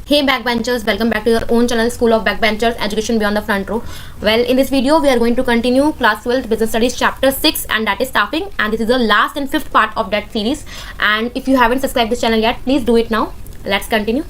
Hey backbenchers, welcome back to your own channel School of Backbenchers Education Beyond the Front Row. Well, in this video we are going to continue class 12 business studies chapter 6 and that is staffing, and this is the last and fifth part of that series. And if you haven't subscribed this channel yet, please do it now. Let's continue.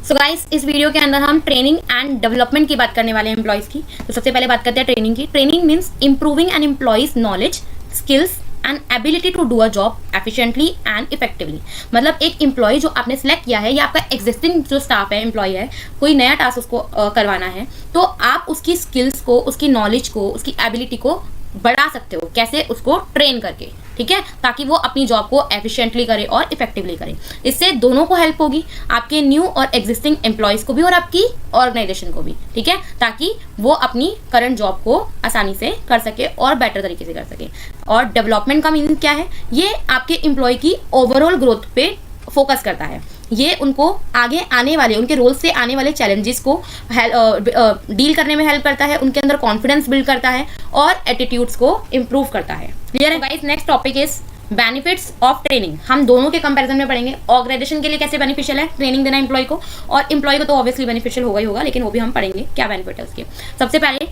So guys, इस video के अंदर हम training and development की बात करने वाले हैं employees की। तो सबसे पहले बात करते हैं ट्रेनिंग की। Training means improving an employee's knowledge, skills and ability to do a job efficiently and effectively. मतलब एक एम्प्लॉय जो आपने सेलेक्ट किया है या आपका एग्जिस्टिंग जो स्टाफ है, एम्प्लॉय है, कोई नया टास्क उसको करवाना है, तो आप उसकी स्किल्स को, उसकी नॉलेज को, उसकी एबिलिटी को बढ़ा सकते हो। कैसे? उसको ट्रेन करके, ठीक है, ताकि वो अपनी जॉब को एफिशिएंटली करे और इफेक्टिवली करे। इससे दोनों को हेल्प होगी, आपके न्यू और एग्जिस्टिंग एम्प्लॉयज़ को भी और आपकी ऑर्गेनाइजेशन को भी, ठीक है, ताकि वो अपनी करंट जॉब को आसानी से कर सके और बेटर तरीके से कर सके। और डेवलपमेंट का मीनिंग क्या है? ये आपके एम्प्लॉय की ओवरऑल ग्रोथ पे फोकस करता है। ये उनको आगे आने वाले, उनके रोल से आने वाले चैलेंजेस को डील करने में हेल्प करता है, उनके अंदर कॉन्फिडेंस बिल्ड करता है और एटीट्यूड्स को इम्प्रूव करता है। क्लियर है guys? Next topic is benefits of training. हम दोनों के कंपैरिजन में पढ़ेंगे। ऑर्गेनाइजेशन के लिए कैसे बेनिफिशियल है ट्रेनिंग देना एम्प्लॉय को, और एम्प्लॉय को तो ऑब्वियसली बेनिफिशियल होगा ही होगा, लेकिन वो भी हम पढ़ेंगे क्या बेनिफिट है उसके। सबसे पहले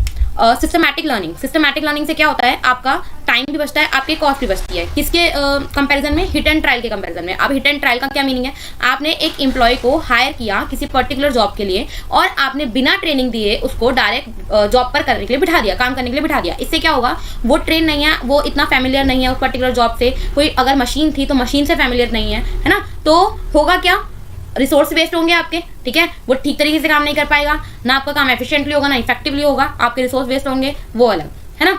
सिस्टमैटिक लर्निंग। सिस्टमैटिक लर्निंग से क्या होता है? आपका टाइम भी बचता है, आपकी कॉस्ट भी बचती है। किसके कंपैरिजन में? हिट एंड ट्रायल के कंपैरिजन में। अब हिट एंड ट्रायल का क्या मीनिंग है? आपने एक एम्प्लॉय को हायर किया किसी पर्टिकुलर जॉब के लिए और आपने बिना ट्रेनिंग दिए उसको डायरेक्ट जॉब पर करने के लिए बिठा दिया, काम करने के लिए बिठा दिया। इससे क्या होगा? वो ट्रेन नहीं है, वो इतना फैमिलियर नहीं है उस पर्टिकुलर जॉब से। कोई अगर मशीन थी तो मशीन से फैमिलियर नहीं है, है ना? तो होगा क्या? रिसोर्स वेस्ट होंगे आपके, ठीक है, वो ठीक तरीके से काम नहीं कर पाएगा, ना आपका काम एफिशिएंटली होगा ना इफेक्टिवली होगा, आपके रिसोर्स वेस्ट होंगे, वो अलग, है ना?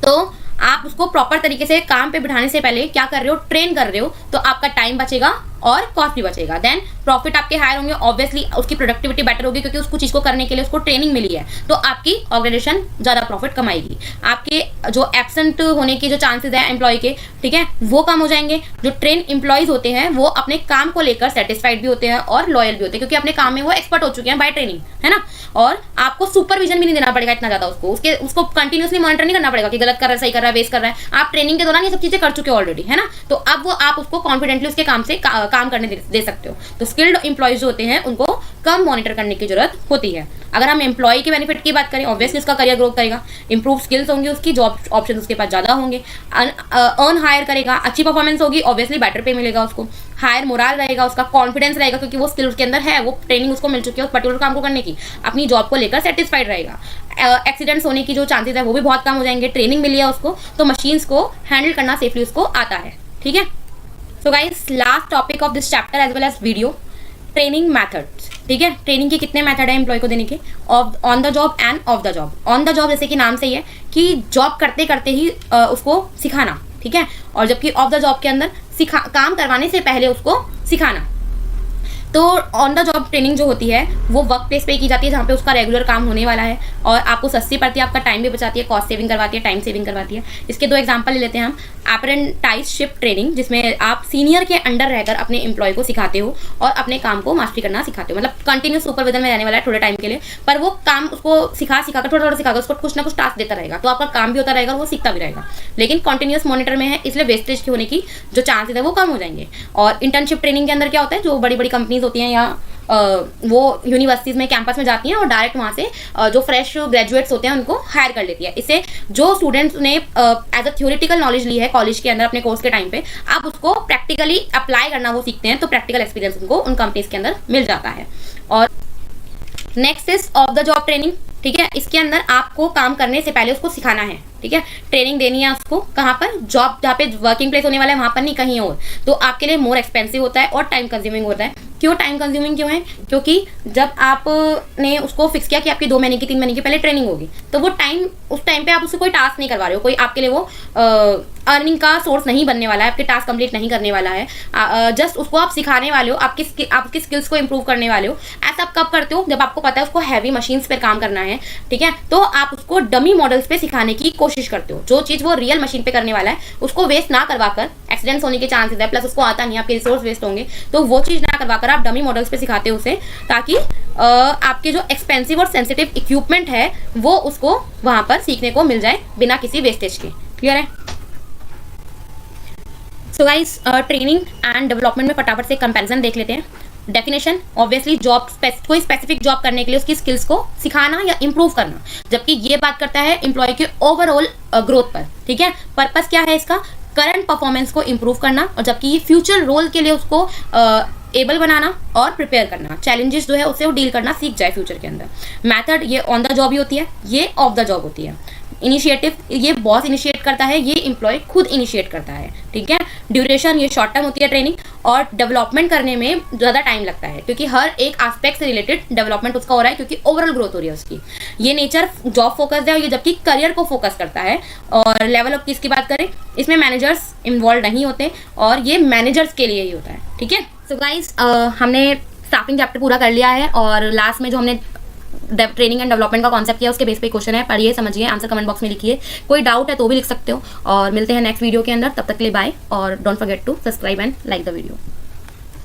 तो आप उसको प्रॉपर तरीके से काम पे बिठाने से पहले क्या कर रहे हो? ट्रेन कर रहे हो, तो आपका टाइम बचेगा और कॉस्ट भी बचेगा। देन प्रॉफिट आपके हायर होंगे, ऑब्वियसली उसकी प्रोडक्टिविटी बेटर होगी क्योंकि उसको चीज को करने के लिए उसको ट्रेनिंग मिली है, तो आपकी ऑर्गेनाइजेशन ज्यादा प्रॉफिट कमाएगी। आपके जो एब्सेंट होने की जो चांसेस है एम्प्लॉय के, ठीक है, वो कम हो जाएंगे। जो ट्रेन एम्प्लॉयज होते हैं वो अपने काम को लेकर सेटिस्फाइड भी होते हैं और लॉयल भी होते हैं क्योंकि अपने काम में वो एक्सपर्ट हो चुके हैं बाय ट्रेनिंग, है ना? और आपको सुपरविजन भी नहीं देना पड़ेगा इतना ज्यादा, उसको कंटिन्यूसली मॉनिटर नहीं करना पड़ेगा कि गलत कर रहा है, सही कर रहा है, वेस्ट कर रहा है। आप ट्रेनिंग के दौरान ये सब चीजें कर चुके हो ऑलरेडी, है ना? तो अब वो आप उसको कॉन्फिडेंटली उसके काम से काम करने दे सकते हो। तो स्किल्ड एम्प्लॉयज जो होते हैं उनको कम मॉनिटर करने की जरूरत होती है। अगर हम एम्प्लॉय के बेनिफिट की बात करें, ऑब्वियसली उसका करियर ग्रोथ करेगा, इंप्रूव स्किल्स होंगी, उसकी जॉब ऑप्शन उसके पास ज्यादा होंगे, अर्न हायर करेगा, अच्छी परफॉर्मेंस होगी, ऑब्वियसली बेटर पे मिलेगा उसको, हायर मोरल रहेगा, उसका कॉन्फिडेंस रहेगा क्योंकि वो स्किल उसके अंदर है, वो ट्रेनिंग उसको मिल चुकी है उस पर्टिकुलर काम को करने की, अपनी जॉब को लेकर सेटिस्फाइड रहेगा। एक्सीडेंट्स होने की जो चांसेस है वो भी बहुत कम हो जाएंगे, ट्रेनिंग मिली है उसको, तो मशीन्स को हैंडल करना सेफली उसको आता है, ठीक है। So guys, last topic of this chapter as well as video, training methods, ठीक है। ट्रेनिंग के कितने मेथड है एम्प्लॉय को देने के? On the job end of the job. On the job जैसे कि नाम से ही है कि जॉब करते करते ही उसको सिखाना, ठीक है, और जबकि ऑफ द जॉब के अंदर काम करवाने से पहले उसको सिखाना। तो ऑन द जॉब ट्रेनिंग जो होती है वो वर्क प्लेस पे की जाती है जहाँ पे उसका रेगुलर काम होने वाला है और आपको सस्ती पड़ती है, आपका टाइम भी बचाती है, कॉस्ट सेविंग करवाती है, टाइम सेविंग करवाती है। इसके दो एग्जांपल ले लेते हैं हम। अप्रेंटिसशिप ट्रेनिंग, जिसमें आप सीनियर के अंडर रहकर अपने एम्प्लॉय को सिखाते हो और अपने काम को मास्टरी करना सिखाते हो, मतलब कंटिन्यूस सुपरविजन में रहने वाला है थोड़े टाइम के लिए, पर वो काम उसको सिखाकर थोड़ा थोड़ा सिखाकर उसको कुछ ना कुछ टास्क देता रहेगा, तो आपका काम भी होता रहेगा और वो सीखता भी रहेगा। लेकिन कंटिन्यूस मॉनिटर में है, इसलिए वेस्टेज की होने की जो चांसेस है वो कम हो जाएंगे। और इंटर्नशिप ट्रेनिंग के अंदर क्या होता है, जो बड़ी बड़ी कंपनीज होती हैं या वो यूनिवर्सिटीज में कैंपस में जाती हैं और डायरेक्ट वहाँ से जो फ्रेश ग्रेजुएट्स होते हैं उनको हायर कर लेती है। इससे जो स्टूडेंट्स ने एज अ थ्योरेटिकल नॉलेज ली है कॉलेज के अंदर अपने कोर्स के टाइम पे, आप उसको प्रैक्टिकली अप्लाई करना वो सीखते हैं, तो प्रैक्टिकल एक्सपीरियंस उनको उन कंपनीज के अंदर मिल जाता है। और next is of the job training, ठीक है। इसके अंदर आपको काम करने से पहले उसको सिखाना है, ठीक है, ट्रेनिंग देनी है उसको। कहाँ पर? जॉब जहाँ पे वर्किंग प्लेस होने वाला है वहाँ पर नहीं, कहीं और। तो आपके लिए मोर एक्सपेंसिव होता है और टाइम कंज्यूमिंग होता है। क्यों टाइम कंज्यूमिंग क्यों है? क्योंकि जब आपने उसको फिक्स किया कि आपकी 2 महीने की 3 महीने की पहले ट्रेनिंग होगी, तो वो टाइम, उस टाइम पे आप उससे कोई टास्क नहीं करवा रहे हो, कोई आपके लिए वो अर्निंग का सोर्स नहीं बनने वाला है, आपके टास्क कंप्लीट नहीं करने वाला है, जस्ट उसको आप सिखाने वाले हो, आपकी स्किल्स को इंप्रूव करने वाले हो। ऐसा आप कब करते हो? जब आपको पता है उसको हैवी मशीन्स पर काम करना है, ठीक है, तो आप उसको डमी मॉडल्स पे सिखाने की कोशिश करते हो। जो चीज वो रियल मशीन पे करने वाला है उसको वेस्ट ना करवाकर, एक्सीडेंट्स होने के चांसेस है, प्लस उसको आता नहीं, आपके रिसोर्स वेस्ट होंगे, तो वो चीज ना करवाकर आप डमी मॉडल्स पे सिखाते हो उसे, ताकि आपके जो एक्सपेंसिव और सेंसिटिव इक्विपमेंट है वो उसको वहां पर सीखने को मिल जाए बिना किसी वेस्टेज के। क्लियर है? So guys, training and development में फटाफट से कंपैरिजन देख लेते हैं। डेफिनेशन ऑब्वियसली जॉब कोई स्पेसिफिक जॉब करने के लिए उसकी स्किल्स को सिखाना या इंप्रूव करना, जबकि ये बात करता है एम्प्लॉय के ओवरऑल ग्रोथ पर, ठीक है। पर्पस क्या है इसका, करंट परफॉर्मेंस को इंप्रूव करना, और जबकि ये फ्यूचर रोल के लिए उसको एबल बनाना और प्रिपेयर करना, चैलेंजेस जो है उससे वो डील करना सीख जाए फ्यूचर के अंदर। मेथड ये ऑन द जॉब ही होती है, ये ऑफ द जॉब होती है। इनिशिएटिव ये बॉस इनिशिएट करता है, ये एम्प्लॉय खुद इनिशिएट करता है, ठीक है। ड्यूरेशन ये शॉर्ट टर्म होती है ट्रेनिंग, और डेवलपमेंट करने में ज़्यादा टाइम लगता है क्योंकि हर एक एस्पेक्ट से रिलेटेड डेवलपमेंट उसका हो रहा है क्योंकि ओवरऑल ग्रोथ हो रही है उसकी। ये नेचर जॉब फोकस्ड है और ये जबकि करियर को फोकस करता है। और लेवल ऑफ किसकी बात करें, इसमें मैनेजर्स इन्वॉल्व नहीं होते और ये मैनेजर्स के लिए ही होता है, ठीक है। सो गाइस हमने स्टाफिंग चैप्टर पूरा कर लिया है और लास्ट में जो हमने ट्रेनिंग एंड डेवलपमेंट का कॉन्सेप्ट किया उसके बेस पे क्वेश्चन है, पढ़िए समझिए, आंसर कमेंट बॉक्स में लिखिए। कोई डाउट है तो भी लिख सकते हो और मिलते हैं नेक्स्ट वीडियो के अंदर। तब तक के लिए बाय और don't forget to subscribe and like the video.